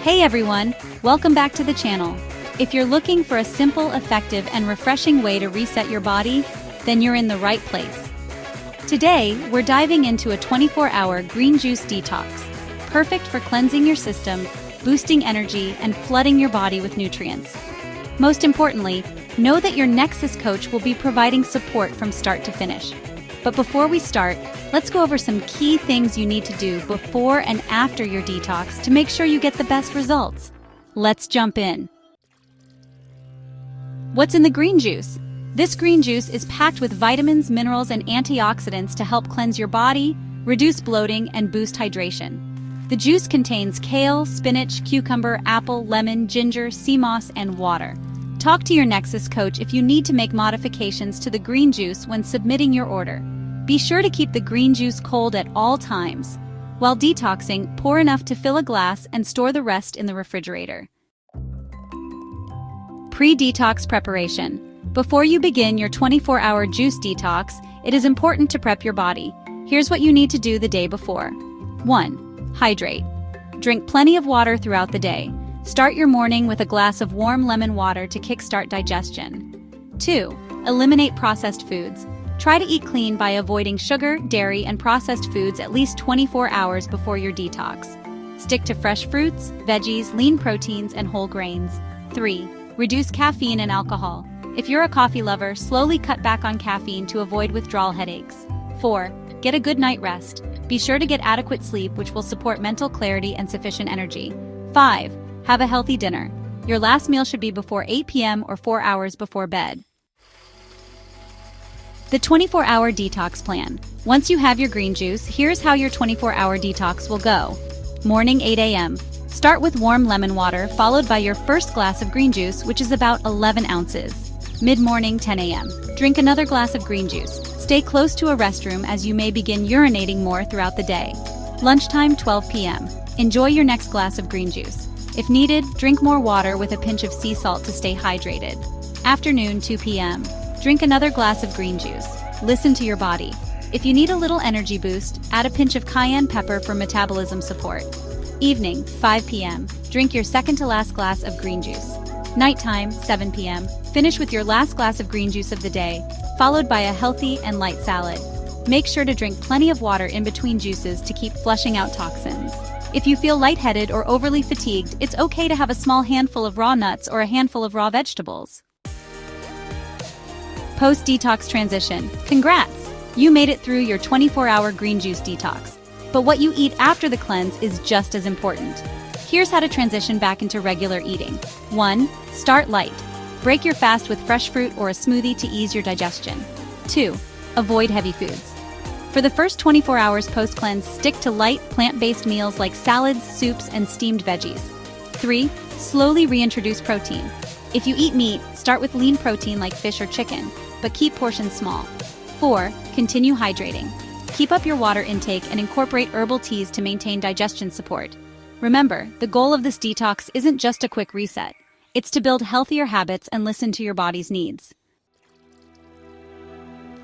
Hey everyone, welcome back to the channel. If you're looking for a simple, effective, and refreshing way to reset your body, then you're in the right place. Today, we're diving into a 24-hour green juice detox, perfect for cleansing your system, boosting energy, and flooding your body with nutrients. Most importantly, know that your NEXUS coach will be providing support from start to finish. But before we start, let's go over some key things you need to do before and after your detox to make sure you get the best results. Let's jump in. What's in the green juice? This green juice is packed with vitamins, minerals, and antioxidants to help cleanse your body, reduce bloating, and boost hydration. The juice contains kale, spinach, cucumber, apple, lemon, ginger, sea moss, and water. Talk to your NEXUS coach if you need to make modifications to the green juice when submitting your order. Be sure to keep the green juice cold at all times. While detoxing, pour enough to fill a glass and store the rest in the refrigerator. Pre-Detox Preparation. Before you begin your 24-hour juice detox, it is important to prep your body. Here's what you need to do the day before. 1. Hydrate. Drink plenty of water throughout the day. Start your morning with a glass of warm lemon water to kickstart digestion. 2. Eliminate processed foods. Try to eat clean by avoiding sugar, dairy, and processed foods at least 24 hours before your detox. Stick to fresh fruits, veggies, lean proteins, and whole grains. 3. Reduce caffeine and alcohol. If you're a coffee lover, slowly cut back on caffeine to avoid withdrawal headaches. 4. Get a good night rest. Be sure to get adequate sleep, which will support mental clarity and sufficient energy. 5. Have a healthy dinner. Your last meal should be before 8 p.m. or 4 hours before bed. The 24-hour detox plan. Once you have your green juice, here's how your 24-hour detox will go. Morning 8 a.m. Start with warm lemon water, followed by your first glass of green juice, which is about 11 ounces. Mid-morning 10 a.m. Drink another glass of green juice. Stay close to a restroom as you may begin urinating more throughout the day. Lunchtime 12 p.m. Enjoy your next glass of green juice. If needed, drink more water with a pinch of sea salt to stay hydrated. Afternoon 2 p.m. Drink another glass of green juice. Listen to your body. If you need a little energy boost, add a pinch of cayenne pepper for metabolism support. Evening 5 p.m. Drink your second to last glass of green juice. Nighttime 7 p.m. Finish with your last glass of green juice of the day, followed by a healthy and light salad. Make sure to drink plenty of water in between juices to keep flushing out toxins. If you feel lightheaded or overly fatigued, it's okay to have a small handful of raw nuts or a handful of raw vegetables. Post-Detox Transition. Congrats! You made it through your 24-hour green juice detox. But what you eat after the cleanse is just as important. Here's how to transition back into regular eating. 1. Start light. Break your fast with fresh fruit or a smoothie to ease your digestion. 2. Avoid heavy foods. For the first 24 hours post-cleanse, stick to light, plant-based meals like salads, soups, and steamed veggies. 3. Slowly reintroduce protein. If you eat meat, start with lean protein like fish or chicken, but keep portions small. 4. Continue hydrating. Keep up your water intake and incorporate herbal teas to maintain digestion support. Remember, the goal of this detox isn't just a quick reset. It's to build healthier habits and listen to your body's needs.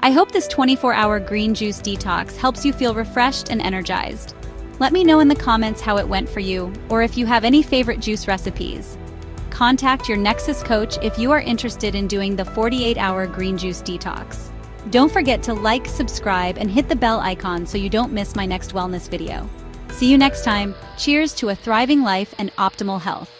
I hope this 24-hour green juice detox helps you feel refreshed and energized. Let me know in the comments how it went for you, or if you have any favorite juice recipes. Contact your NEXUS coach if you are interested in doing the 48-hour green juice detox. Don't forget to like, subscribe, and hit the bell icon so you don't miss my next wellness video. See you next time. Cheers to a thriving life and optimal health.